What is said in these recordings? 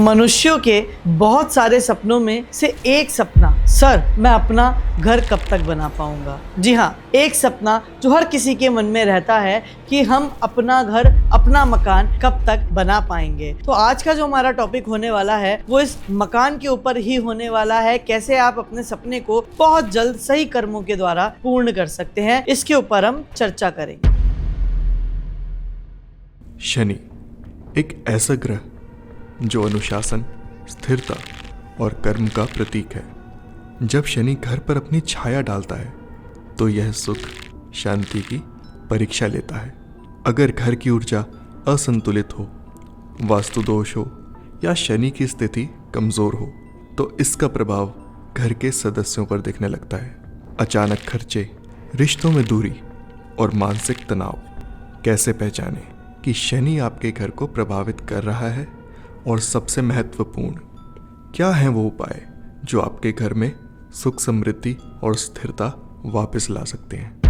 मनुष्यों के बहुत सारे सपनों में से एक सपना, सर मैं अपना घर कब तक बना पाऊंगा। जी हाँ, एक सपना जो हर किसी के मन में रहता है कि हम अपना घर, अपना मकान कब तक बना पाएंगे। तो आज का जो हमारा टॉपिक होने वाला है वो इस मकान के ऊपर ही होने वाला है। कैसे आप अपने सपने को बहुत जल्द सही कर्मों के द्वारा पूर्ण कर सकते हैं, इसके ऊपर हम चर्चा करेंगे। शनि एक ऐसा ग्रह जो अनुशासन, स्थिरता और कर्म का प्रतीक है। जब शनि घर पर अपनी छाया डालता है तो यह सुख, शांति की परीक्षा लेता है। अगर घर की ऊर्जा असंतुलित हो, वास्तु दोष हो या शनि की स्थिति कमजोर हो तो इसका प्रभाव घर के सदस्यों पर दिखने लगता है। अचानक खर्चे, रिश्तों में दूरी और मानसिक तनाव। कैसे पहचानें कि शनि आपके घर को प्रभावित कर रहा है, और सबसे महत्वपूर्ण, क्या है वो उपाय जो आपके घर में सुख, समृद्धि और स्थिरता वापस ला सकते हैं।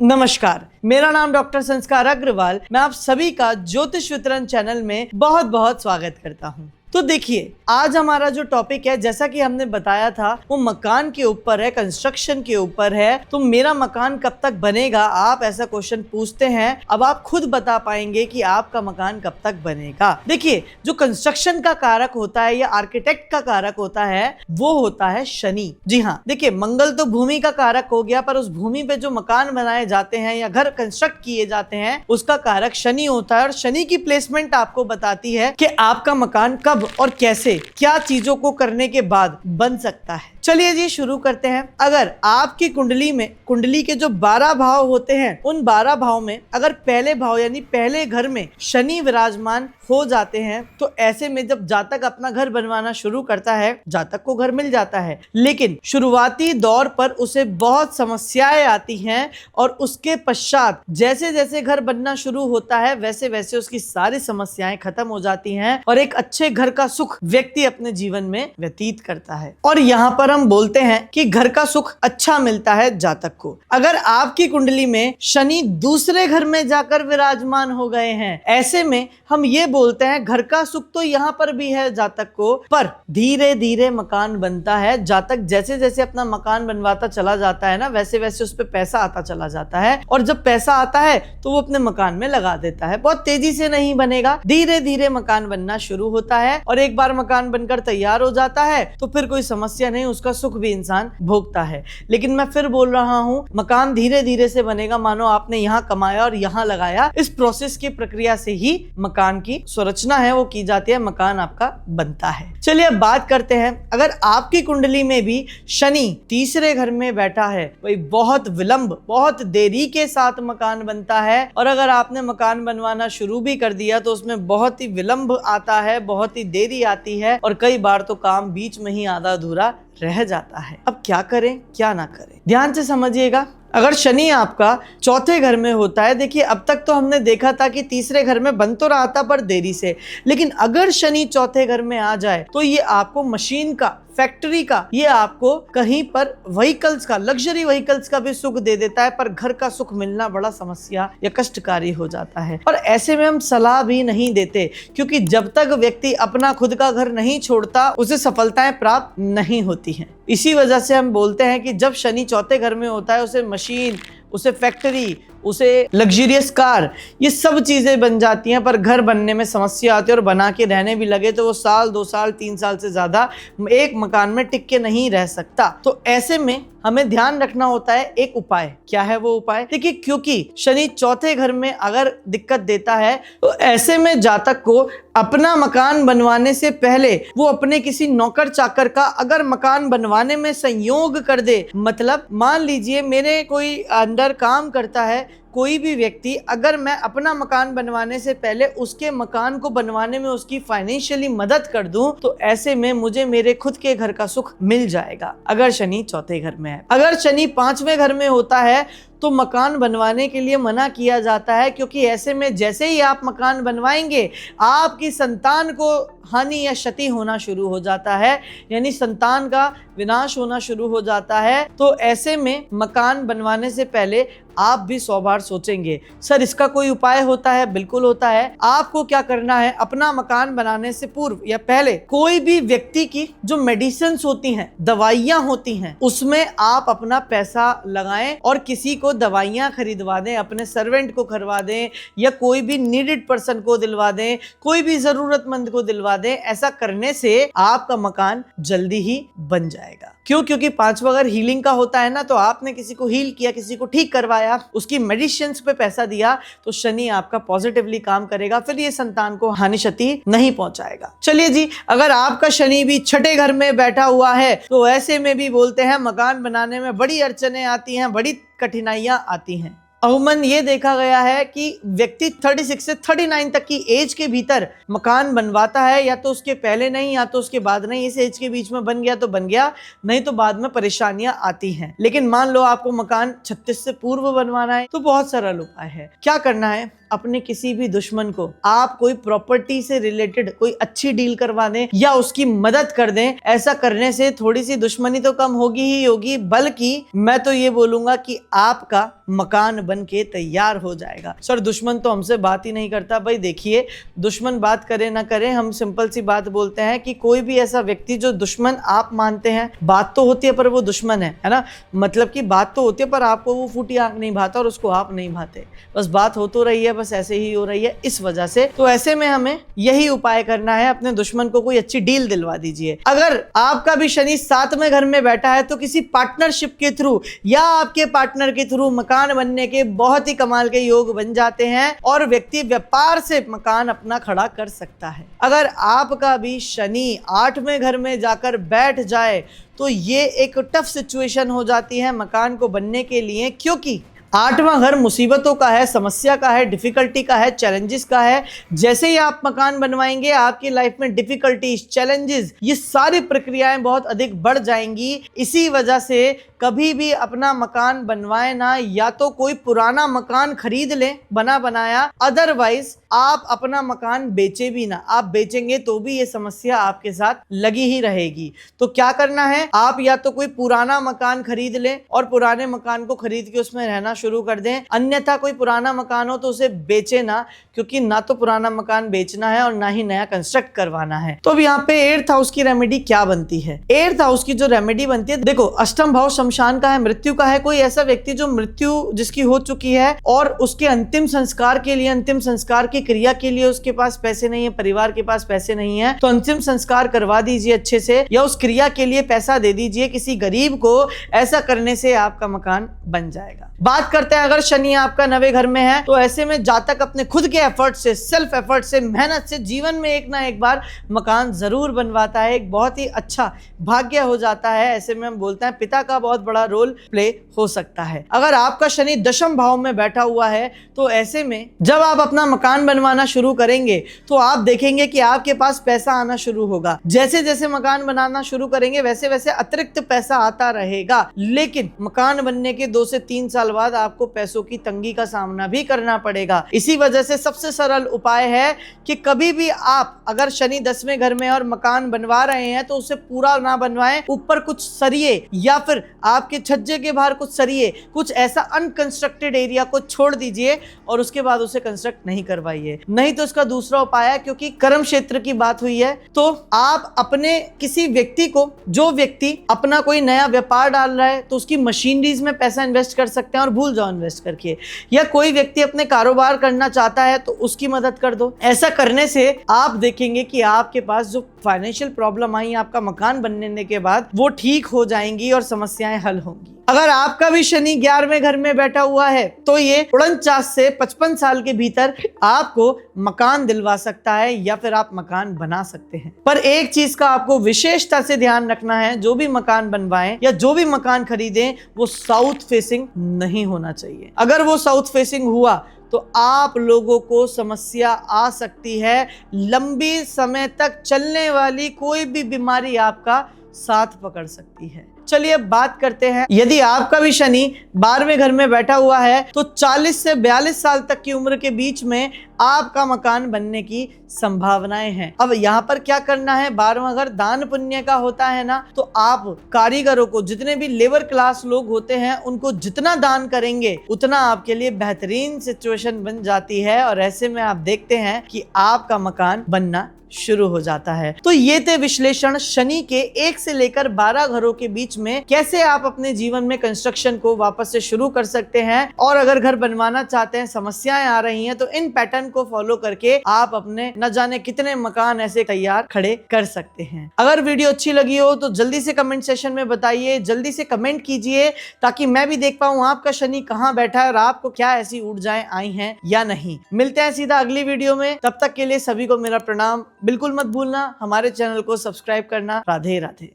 नमस्कार, मेरा नाम डॉक्टर संस्कार अग्रवाल। मैं आप सभी का ज्योतिष वितरण चैनल में बहुत बहुत स्वागत करता हूं। तो देखिए, आज हमारा जो टॉपिक है, जैसा कि हमने बताया था, वो मकान के ऊपर है, कंस्ट्रक्शन के ऊपर है। तो मेरा मकान कब तक बनेगा, आप ऐसा क्वेश्चन पूछते हैं। अब आप खुद बता पाएंगे कि आपका मकान कब तक बनेगा। देखिए, जो कंस्ट्रक्शन का कारक होता है या आर्किटेक्ट का कारक होता है वो होता है शनि। जी हाँ, देखिए, मंगल तो भूमि का कारक हो गया, पर उस भूमि पे जो मकान बनाए जाते हैं या घर कंस्ट्रक्ट किए जाते हैं उसका कारक शनि होता है। और शनि की प्लेसमेंट आपको बताती है कि आपका मकान कब और कैसे, क्या चीजों को करने के बाद बन सकता है। चलिए जी, शुरू करते हैं। अगर आपकी कुंडली में, कुंडली के जो 12 भाव होते हैं, उन 12 भाव में अगर पहले भाव यानी पहले घर में शनि विराजमान हो जाते हैं तो ऐसे में जब जातक अपना घर बनवाना शुरू करता है, जातक को घर मिल जाता है, लेकिन शुरुआती दौर पर उसे बहुत समस्याएं आती हैं। और उसके पश्चात जैसे जैसे घर बनना शुरू होता है वैसे वैसे उसकी सारी समस्याएं खत्म हो जाती हैं और एक अच्छे घर का सुख व्यक्ति अपने जीवन में व्यतीत करता है। और यहाँ पर हम बोलते हैं कि घर का सुख अच्छा मिलता है जातक को। अगर आपकी कुंडली में शनि दूसरे घर में जाकर विराजमान हो गए हैं, ऐसे में हम ये बोलते हैं घर का सुख तो यहाँ पर भी है जातक को, पर धीरे धीरे मकान बनता है। जातक जैसे जैसे अपना मकान बनवाता चला जाता है ना, वैसे वैसे उस पर पैसा आता चला जाता है। और जब पैसा आता है तो वो अपने मकान में लगा देता है। बहुत तेजी से नहीं बनेगा, धीरे धीरे मकान बनना शुरू होता है। और एक बार मकान बनकर तैयार हो जाता है तो फिर कोई समस्या नहीं, उसका सुख भी इंसान भोगता है। लेकिन मैं फिर बोल रहा हूं, मकान धीरे धीरे से बनेगा। मानो आपने यहां कमाया और यहां लगाया, इस प्रोसेस की प्रक्रिया से ही मकान की संरचना है वो की जाती है, मकान आपका बनता है। चलिए अब बात करते हैं, अगर आपकी कुंडली में भी शनि तीसरे घर में बैठा है, वही बहुत विलंब, बहुत देरी के साथ मकान बनता है। और अगर आपने मकान बनवाना शुरू भी कर दिया तो उसमें बहुत ही विलंब आता है, बहुत ही देरी आती है और कई बार तो काम बीच में ही आधा अधूरा रह जाता है। अब क्या करें, क्या ना करें, ध्यान से समझिएगा। अगर शनि आपका चौथे घर में होता है, देखिए अब तक तो हमने देखा था कि तीसरे घर में बन तो रहा था पर देरी से, लेकिन अगर शनि चौथे घर में आ जाए तो ये आपको मशीन का, फैक्ट्री का, ये आपको कहीं पर व्हीकल्स का, लग्जरी व्हीकल्स का भी सुख दे देता है, पर घर का सुख मिलना बड़ा समस्या या कष्टकारी हो जाता है। और ऐसे में हम सलाह भी नहीं देते, क्योंकि जब तक व्यक्ति अपना खुद का घर नहीं छोड़ता उसे सफलताएं प्राप्त नहीं होती हैं। इसी वजह से हम बोलते हैं कि जब शनि चौथे घर में होता है उसे मशीन, उसे फैक्ट्री, उसे लग्जरियस कार, ये सब चीजें बन जाती हैं, पर घर बनने में समस्या आती है। और बना के रहने भी लगे तो वो साल, 2 साल, 3 साल से ज्यादा एक मकान में टिक के नहीं रह सकता। तो ऐसे में हमें ध्यान रखना होता है एक उपाय। क्या है वो उपाय? देखिए, क्योंकि शनि चौथे घर में अगर दिक्कत देता है तो ऐसे में जातक को अपना मकान बनवाने से पहले वो अपने किसी नौकर चाकर का अगर मकान बनवाने में संयोग कर दे, मतलब मान लीजिए मेरे कोई अंडर काम करता है कोई भी व्यक्ति, अगर मैं अपना मकान बनवाने से पहले उसके मकान को बनवाने में उसकी फाइनेंशियली मदद कर दूं तो ऐसे में मुझे मेरे खुद के घर का सुख मिल जाएगा, अगर शनि चौथे घर में है। अगर शनि 5वें घर में होता है तो मकान बनवाने के लिए मना किया जाता है, क्योंकि ऐसे में जैसे ही आप मकान बनवाएंगे आपकी संतान को हानि या क्षति होना शुरू हो जाता है, यानी संतान का विनाश होना शुरू हो जाता है। तो ऐसे में मकान बनवाने से पहले आप भी 100 बार बार सोचेंगे। सर इसका कोई उपाय होता है? बिल्कुल होता है। आपको क्या करना है, अपना मकान बनाने से पूर्व या पहले कोई भी व्यक्ति की जो मेडिसिन होती हैं, दवाइयां होती हैं, उसमें आप अपना पैसा लगाएं और किसी को दवाइयां खरीदवा दें, अपने सर्वेंट को करवा दें या कोई भी नीडेड पर्सन को दिलवा दें, कोई भी जरूरतमंद को दिलवा दें। ऐसा करने से आपका मकान जल्दी ही बन जाएगा। क्यों? क्योंकि पांचवा घर हीलिंग का होता है ना, तो आपने किसी को हील किया, किसी को ठीक करवाया, उसकी मेडिसिन पे पैसा दिया, तो शनि आपका पॉजिटिवली काम करेगा, फिर ये संतान को हानि क्षति नहीं पहुंचाएगा। चलिए जी, अगर आपका शनि भी छठे घर में बैठा हुआ है तो ऐसे में भी बोलते हैं मकान बनाने में बड़ी अड़चनें आती हैं, बड़ी कठिनाइयां आती हैं। अमूमन ये देखा गया है कि व्यक्ति 36 से 39 तक की एज के भीतर मकान बनवाता है, या तो उसके पहले नहीं या तो उसके बाद नहीं। इस एज के बीच में बन गया तो बन गया, नहीं तो बाद में परेशानियां आती हैं। लेकिन मान लो आपको मकान 36 से पूर्व बनवाना है तो बहुत सरल उपाय है। क्या करना है, अपने किसी भी दुश्मन को आप कोई प्रॉपर्टी से रिलेटेड कोई अच्छी डील करवा दें या उसकी मदद कर दें। ऐसा करने से थोड़ी सी दुश्मनी तो कम होगी ही होगी, बल्कि मैं तो ये बोलूंगा कि आपका मकान बन के तैयार हो जाएगा। सर दुश्मन तो हमसे बात ही नहीं करता। भाई देखिए, दुश्मन बात करे ना करे, हम सिंपल सी बात बोलते हैं कि कोई भी ऐसा व्यक्ति जो दुश्मन आप मानते हैं, बात तो होती है पर वो दुश्मन है ना, मतलब कि बात तो होती है पर आपको वो फूटी आंख नहीं भाता और उसको आप नहीं भाते, बस बात हो तो रही है, बस ऐसे ही हो रही है इस वजह से। तो ऐसे में हमें यही उपाय करना है, अपने दुश्मन को कोई अच्छी डील दिलवा दीजिए। अगर आपका भी शनि 7वें घर में बैठा है तो किसी पार्टनरशिप के थ्रू या आपके पार्टनर के थ्रू मकान बनने के बहुत ही कमाल के योग बन जाते हैं और व्यक्ति व्यापार से मकान अपना खड़ा कर सकता है। अगर आपका भी शनि 8वें घर में जाकर बैठ जाए तो ये एक टफ सिचुएशन हो जाती है मकान को बनने के लिए, क्योंकि 8वां घर मुसीबतों का है, समस्या का है, डिफिकल्टी का है, चैलेंजेस का है। जैसे ही आप मकान बनवाएंगे आपकी लाइफ में डिफिकल्टीज, चैलेंजेस, ये सारी प्रक्रियाएं बहुत अधिक बढ़ जाएंगी। इसी वजह से कभी भी अपना मकान बनवाए ना, या तो कोई पुराना मकान खरीद लें बना बनाया, अदरवाइज आप अपना मकान बेचे भी ना। आप बेचेंगे तो भी ये समस्या आपके साथ लगी ही रहेगी। तो क्या करना है, आप या तो कोई पुराना मकान खरीद लें और पुराने मकान को खरीद के उसमें रहना शुरू कर दें, अन्यथा कोई पुराना मकान हो तो उसे बेचे ना, क्योंकि ना तो पुराना मकान बेचना है और ना ही नया कंस्ट्रक्ट करवाना है। तो अब यहाँ पे 8th हाउस की रेमेडी क्या बनती है? 8th हाउस की जो रेमेडी बनती है, देखो अष्टम भाव शमशान का है, मृत्यु का है। कोई ऐसा व्यक्ति जो मृत्यु जिसकी हो चुकी है और उसके अंतिम संस्कार के लिए, अंतिम संस्कार की क्रिया के लिए उसके पास पैसे नहीं है, परिवार के पास पैसे नहीं है, तो अंतिम संस्कार करवा दीजिए अच्छे से, या उस क्रिया के लिए पैसा दे दीजिए किसी गरीब को। ऐसा करने से आपका मकान बन जाएगा। बात करते हैं अगर शनि आपका 9वें घर में है, तो ऐसे में जातक अपने खुद के एफर्ट से, सेल्फ एफर्ट से, मेहनत से जीवन में एक ना एक बार मकान जरूर बनवाता है। एक बहुत ही अच्छा भाग्य हो जाता है। ऐसे में हम बोलते हैं पिता का बहुत बड़ा रोल प्ले हो सकता है। अगर आपका शनि 10वें भाव में बैठा हुआ है तो ऐसे में जब आप अपना मकान बनवाना शुरू करेंगे तो आप देखेंगे कि आपके पास पैसा आना शुरू होगा। जैसे जैसे मकान बनाना शुरू करेंगे वैसे वैसे अतिरिक्त पैसा आता रहेगा, लेकिन मकान बनने के 2 से 3 साल बाद आपको पैसों की तंगी का सामना भी करना पड़ेगा। इसी वजह से सबसे सरल उपाय है कि कभी भी आप अगर शनि 10वें घर में और मकान बनवा रहे हैं तो उसे पूरा ना बनवाएं, ऊपर कुछ सरिये या फिर आपके छज्जे के बाहर कुछ सरिये, कुछ ऐसा अनकंस्ट्रक्टेड एरिया को छोड़ दीजिए और उसके बाद उसे कंस्ट्रक्ट नहीं करवाइए। नहीं तो इसका दूसरा उपाय है, क्योंकि कर्म क्षेत्र की बात हुई है, तो आप अपने किसी व्यक्ति को, जो व्यक्ति अपना कोई नया व्यापार डाल रहा है तो उसकी मशीनरीज में पैसा इन्वेस्ट कर सकते हैं और भूल जाओ इन्वेस्ट करके, या कोई व्यक्ति अपने कारोबार करना चाहता है तो उसकी मदद कर दो। ऐसा करने से आप देखेंगे कि आपके पास जो फाइनेंशियल प्रॉब्लम आई आपका मकान बनने के बाद वो ठीक हो जाएंगी और समस्याएं हल होंगी। अगर आपका भी शनि 11वें घर में बैठा हुआ है तो ये 49 से 55 साल के भीतर आपको मकान दिलवा सकता है या फिर आप मकान बना सकते हैं। पर एक चीज का आपको विशेषता से ध्यान रखना है, जो भी मकान बनवाएं या जो भी मकान खरीदें वो साउथ फेसिंग नहीं होना चाहिए। अगर वो साउथ फेसिंग हुआ तो आप लोगों को समस्या आ सकती है। लंबी समय तक चलने वाली कोई भी बीमारी आपका साथ पकड़ सकती है। चलिए अब बात करते हैं, यदि आपका भी शनि 12वें घर में बैठा हुआ है तो 40 से 42 साल तक की उम्र के बीच में आपका मकान बनने की संभावनाएं हैं। अब यहाँ पर क्या करना है, 12वां घर दान पुण्य का होता है ना, तो आप कारीगरों को, जितने भी लेबर क्लास लोग होते हैं, उनको जितना दान करेंगे उतना आपके लिए बेहतरीन सिचुएशन बन जाती है और ऐसे में आप देखते हैं कि आपका मकान बनना शुरू हो जाता है। तो ये थे विश्लेषण शनि के 1 से लेकर 12 घरों के बीच में कैसे आप अपने जीवन में कंस्ट्रक्शन को वापस से शुरू कर सकते हैं, और अगर घर बनवाना चाहते हैं, समस्याएं आ रही हैं, तो इन पैटर्न को फॉलो करके आप अपने न जाने कितने मकान ऐसे तैयार खड़े कर सकते हैं। अगर वीडियो अच्छी लगी हो तो जल्दी से कमेंट सेशन में बताइए, जल्दी से कमेंट कीजिए ताकि मैं भी देख पाऊं आपका शनि कहां बैठा है और आपको क्या ऐसी ऊर्जाएं आई हैं या नहीं। मिलते हैं सीधा अगली वीडियो में, तब तक के लिए सभी को मेरा प्रणाम। बिल्कुल मत भूलना हमारे चैनल को सब्सक्राइब करना। राधे राधे।